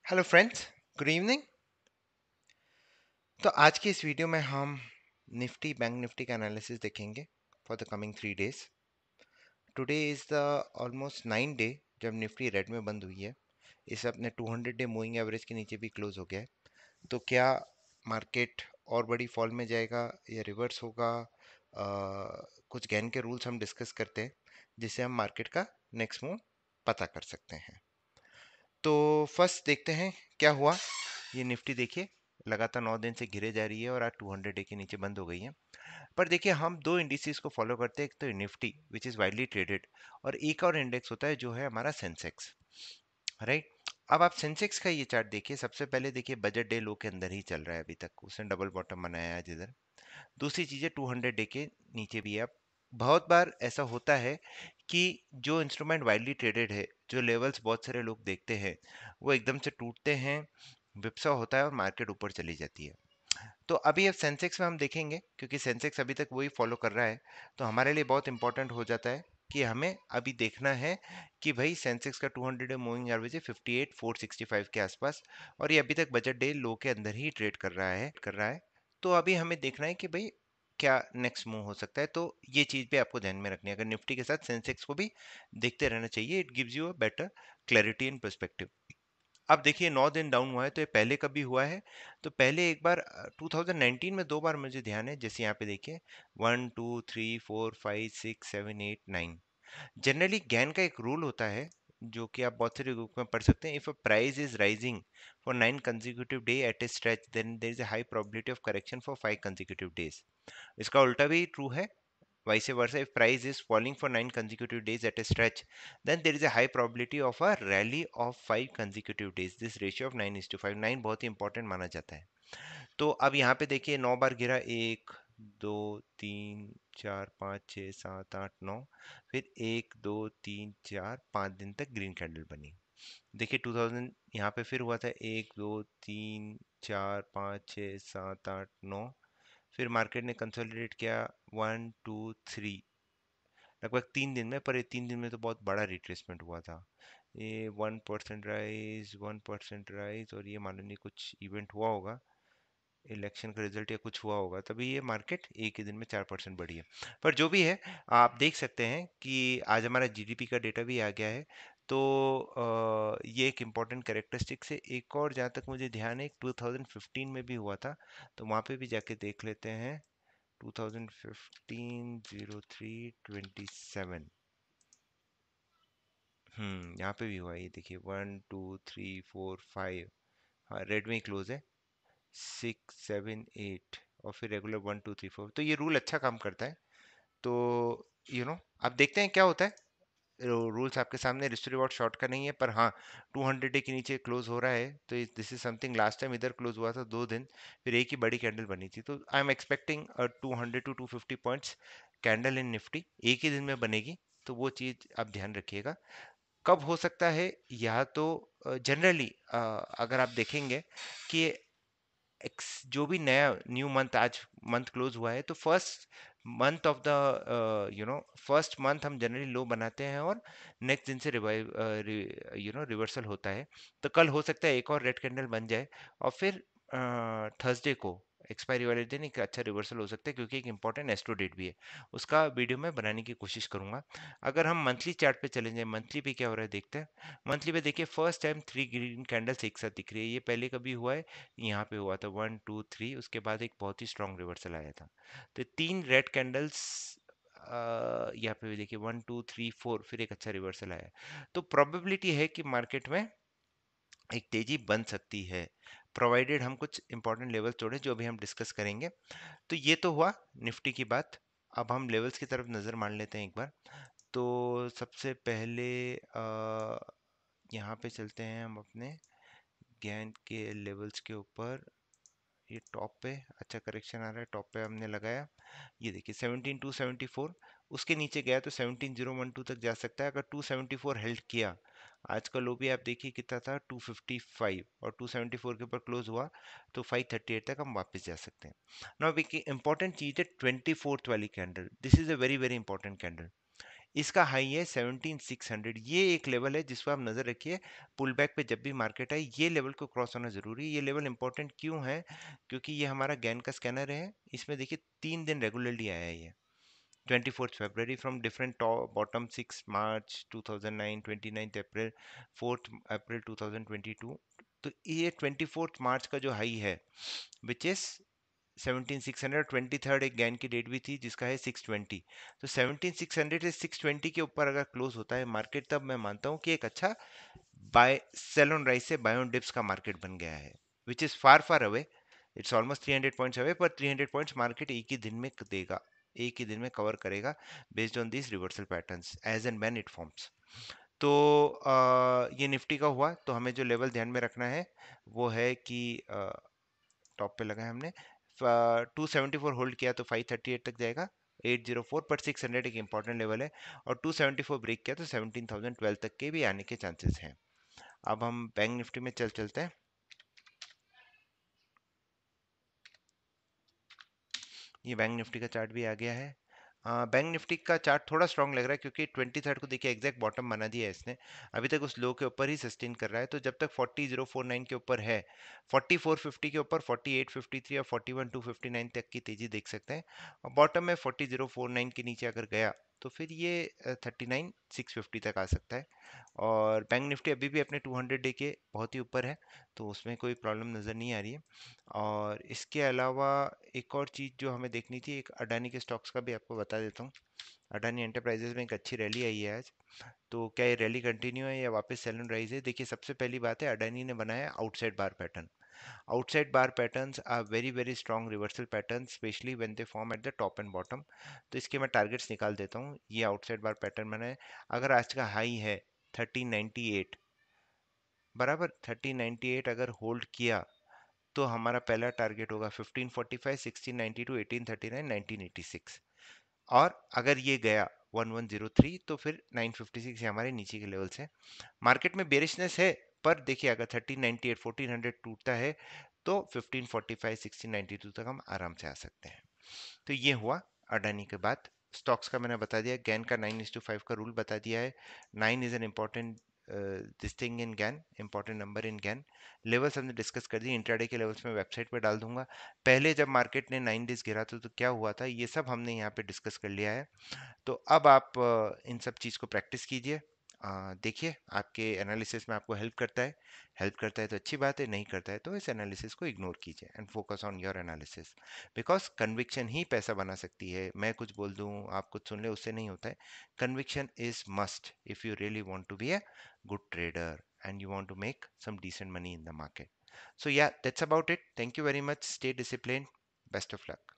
Hello friends, good evening. तो आज की इस वीडियो में हम निफ्टी बैंक निफ्टी का एनालिसिस देखेंगे for the coming 3 days. Today is the almost 9 day जब निफ्टी रेड में बंद हुई है। इसे अपने 200 डे मूविंग एवरेज के नीचे भी क्लोज हो गया है। तो क्या मार्केट और बड़ी फॉल में जाएगा या रिवर्स होगा? कुछ गेन के रूल्स हम डिस्कस करते हैं जिससे हम मार्केट का नेक्स्ट मूव पता कर सकते हैं। तो फर्स्ट देखते हैं क्या हुआ। ये निफ्टी देखिए लगातार 9 दिन से गिरे जा रही है और आज 200 डे के नीचे बंद हो गई है। पर देखिए हम दो इंडिसेस को फॉलो करते हैं, एक तो Nifty which is widely traded और एक और इंडेक्स होता है जो है हमारा सेंसेक्स, राइट। अब आप सेंसेक्स का ये चार्ट देखिए। सबसे पहले देखिए बजट डे लो के अंदर ही चल रहा है अभी तक, उसने डबल बॉटम बनाया है आज इधर। दूसरी चीज़ है 200 डे के नीचे भी है। अब बहुत बार ऐसा होता है कि जो इंस्ट्रूमेंट वाइडली ट्रेडेड है, जो लेवल्स बहुत सारे लोग देखते हैं, वो एकदम से टूटते हैं, विप्सा होता है और मार्केट ऊपर चली जाती है। तो अभी अब सेंसेक्स में हम देखेंगे, क्योंकि सेंसेक्स अभी तक वही फॉलो कर रहा है, तो हमारे लिए बहुत इंपॉर्टेंट हो जाता है कि हमें अभी देखना है कि भाई सेंसेक्स का 200 डे मूविंग एवरेज है 58,465 के आसपास और ये अभी तक बजट डे लो के अंदर ही ट्रेड कर रहा है। तो अभी हमें देखना है कि भाई क्या नेक्स्ट मूव हो सकता है। तो ये चीज़ भी आपको ध्यान में रखनी है, अगर निफ्टी के साथ सेंसेक्स को भी देखते रहना चाहिए। It gives you a better clarity in perspective. अब देखिए 9 दिन डाउन हुआ है, तो ये पहले कभी हुआ है? तो पहले एक बार 2019 में दो बार मुझे ध्यान है। जैसे यहाँ पे देखिए 1 2 3 4 5 6 7 8 9। जनरली गैन का एक रूल होता है जो कि आप बहुत सारे बुक में पढ़ सकते हैं। If a price is rising for 9 consecutive day at a stretch then there is a high probability of correction for 5 consecutive days। इसका उल्टा भी ट्रू है। Vice versa, if price is falling for 9 consecutive days at a stretch, then there is a high probability of a rally of 5 consecutive days. This ratio of 9:5, 9 बहुत ही important माना जाता है। तो अब यहाँ पे देखिए 9 बार गिरा, 1 2 3 4 5 6 7 8 9। फिर 1 2 3 4 5 दिन तक ग्रीन कैंडल बनी। देखिए 2000 यहाँ पे फिर हुआ था, 1 2 3 4 5 6 7 8 9। फिर मार्केट ने कंसोलिडेट किया 1 2 3, लगभग 3 दिन में। पर ये 3 दिन में तो बहुत बड़ा रिट्रेसमेंट हुआ था। ये 1% राइज, 1% राइज, और ये मालूम नहीं कुछ इवेंट हुआ होगा, इलेक्शन का रिजल्ट या कुछ हुआ होगा, तभी ये मार्केट एक ही दिन में 4% बढ़ी है। पर जो भी है, आप देख सकते हैं कि आज हमारा जीडीपी का डेटा भी आ गया है। तो ये एक इम्पॉर्टेंट कैरेक्टरिस्टिक्स है। एक और जहाँ तक मुझे ध्यान है 2015 में भी हुआ था, तो वहाँ पे भी जाके देख लेते हैं। 2015 03/27। यहाँ पे भी हुआ है, ये देखिए 1 2 3 4 5। हाँ, रेड में ही क्लोज है। 6 7 8 और फिर रेगुलर 1 2 3 4। तो ये रूल अच्छा काम करता है। तो आप देखते हैं क्या होता है। रूल्स आपके सामने, रिस्क रिवॉर्ड शॉर्ट का नहीं है, पर हाँ 200 डे के नीचे क्लोज हो रहा है। तो this is something, last time इधर क्लोज हुआ था 2 दिन, फिर एक ही बड़ी कैंडल बनी थी। तो I am expecting 200 to 250 points candle in Nifty एक ही दिन में बनेगी। तो वो चीज़ आप ध्यान रखिएगा। कब हो सकता है? या तो जनरली अगर आप देखेंगे कि जो भी नया न्यू मंथ, आज मंथ क्लोज हुआ है, तो first month of the first month हम जनरली लो बनाते हैं और नेक्स्ट दिन से रिवाइव रिवर्सल होता है। तो कल हो सकता है एक और रेड कैंडल बन जाए और फिर थर्सडे को एक्सपायरी वाले दिन एक अच्छा रिवर्सल हो सकता है, क्योंकि एक इंपॉर्टेंट एस्ट्रो डेट भी है। उसका वीडियो मैं बनाने की कोशिश करूंगा। अगर हम मंथली चार्ट पे चले जाए, मंथली पे क्या हो रहा है देखते हैं। मंथली पे देखिए फर्स्ट टाइम 3 ग्रीन कैंडल्स एक साथ दिख रही है। ये पहले कभी हुआ है? यहाँ पे हुआ था 1 2 3, उसके बाद एक बहुत ही स्ट्रॉन्ग रिवर्सल आया था। तो 3 रेड कैंडल्स यहाँ पे भी देखिए 1 2 3 4, फिर एक अच्छा रिवर्सल आया। तो प्रोबेबिलिटी है कि मार्केट में एक तेजी बन सकती है, प्रोवाइडेड हम कुछ इंपॉर्टेंट लेवल्स जोड़ें, जो अभी हम डिस्कस करेंगे। तो ये तो हुआ निफ्टी की बात। अब हम लेवल्स की तरफ नज़र मार लेते हैं एक बार। तो सबसे पहले यहाँ पे चलते हैं हम अपने ज्ञान के लेवल्स के ऊपर। ये टॉप पे अच्छा करेक्शन आ रहा है, टॉप पे हमने लगाया। ये देखिए 17,274, उसके नीचे गया तो 17,012 तक जा सकता है। अगर 274 हेल्ड किया, आज का लो भी आप देखिए कितना था, 255, और 274 के ऊपर क्लोज हुआ तो 538 तक हम वापस जा सकते हैं। नाउ एक इंपॉर्टेंट चीज है 24th वाली candle. This is a very very important candle. इसका हाई है 17,600। ये एक लेवल है जिस पर आप नजर रखिए। पुल बैक पे जब भी मार्केट आए ये लेवल को क्रॉस होना जरूरी है। ये लेवल इंपॉर्टेंट क्यों है? क्योंकि ये हमारा गैन का स्कैनर है। इसमें देखिए 3 दिन रेगुलरली आया है ये। 24th February from different top bottom, 6 March 2009, 29th April, 4th April 2022। तो ये 24 मार्च का जो हाई है विच इज 17,600। 23rd एक गैन की डेट भी थी जिसका है 620। तो 17,600 से 620 के ऊपर अगर क्लोज होता है मार्केट तब मैं मानता हूँ कि एक अच्छा बाय सेल ऑन राइज से बाय ऑन डिप्स का मार्केट बन गया है, which is far far away. It's almost 300 points away, पर 300 पॉइंट्स मार्केट एक ही दिन में देगा, एक ही दिन में कवर करेगा based on this reversal patterns as and when it forms. तो ये निफ्टी का हुआ। तो हमें जो लेवल ध्यान में रखना है वो है कि टॉप पे लगा है हमने 274 होल्ड किया तो 538 तक जाएगा 804 पर 600 एक इंपॉर्टेंट लेवल है। और 274 ब्रेक किया तो 17,012 तक के भी आने के चांसेस हैं। अब हम बैंक निफ्टी में चलते हैं। ये बैंक निफ्टी का चार्ट भी आ गया है। बैंक निफ्टी का चार्ट थोड़ा स्ट्रांग लग रहा है क्योंकि 23rd को देखिए एग्जैक्ट बॉटम बना दिया है इसने। अभी तक उस लो के ऊपर ही सस्टेन कर रहा है। तो जब तक 40,049 के ऊपर है, 4450 के ऊपर 4853 और 41,259 तक की तेजी देख सकते हैं। और बॉटम में 40,049 के नीचे अगर गया तो फिर ये 39,650 तक आ सकता है। और बैंक निफ्टी अभी भी अपने 200 डे के बहुत ही ऊपर है, तो उसमें कोई प्रॉब्लम नज़र नहीं आ रही है। और इसके अलावा एक और चीज़ जो हमें देखनी थी, एक अडानी के स्टॉक्स का भी आपको बता देता हूँ। अडानी एंटरप्राइजेज में एक अच्छी रैली आई है आज। तो क्या ये रैली कंटिन्यू है या वापस सेल एंड राइज है? देखिए सबसे पहली बात है, अडानी ने बनाया outside bar pattern. Outside bar patterns are very very strong reversal pattern, especially when they form at the top and bottom. तो इसके मैं टारगेट्स निकाल देता हूँ। ये आउटसाइड बार पैटर्न बनाए, अगर आज का हाई है 1398 बराबर, 1398 अगर होल्ड किया तो हमारा पहला टारगेट होगा 1545, 1692, 1839, 1986। और अगर ये गया 1103 तो फिर 956 ये हमारे नीचे के लेवल से। मार्केट में बेरिशनेस है, पर देखिए अगर 1398 1400 टूटता है तो 1545 1692 तक हम आराम से आ सकते हैं। तो ये हुआ अडानी के बाद। स्टॉक्स का मैंने बता दिया, गैन का 9:5 का रूल बता दिया है। 9 is an important this thing in Gann, important number in Gann. Levels हमने डिस्कस कर दिए, इंट्राडे के लेवल्स में वेबसाइट पे डाल दूंगा। पहले जब मार्केट ने 9 डेज गिरा था तो क्या हुआ था ये सब हमने यहाँ पे डिस्कस कर लिया है। तो अब आप इन सब चीज़ को प्रैक्टिस कीजिए। देखिए आपके एनालिसिस में आपको हेल्प करता है। हेल्प करता है तो अच्छी बात है, नहीं करता है तो इस एनालिसिस को इग्नोर कीजिए and focus on your analysis. Because conviction ही पैसा बना सकती है। मैं कुछ बोल दूं आप कुछ सुन ले उससे नहीं होता है। Conviction is must if you really want to be a good trader and you want to make some decent money in the market. So yeah, that's about it. Thank you very much. Stay disciplined. Best of luck.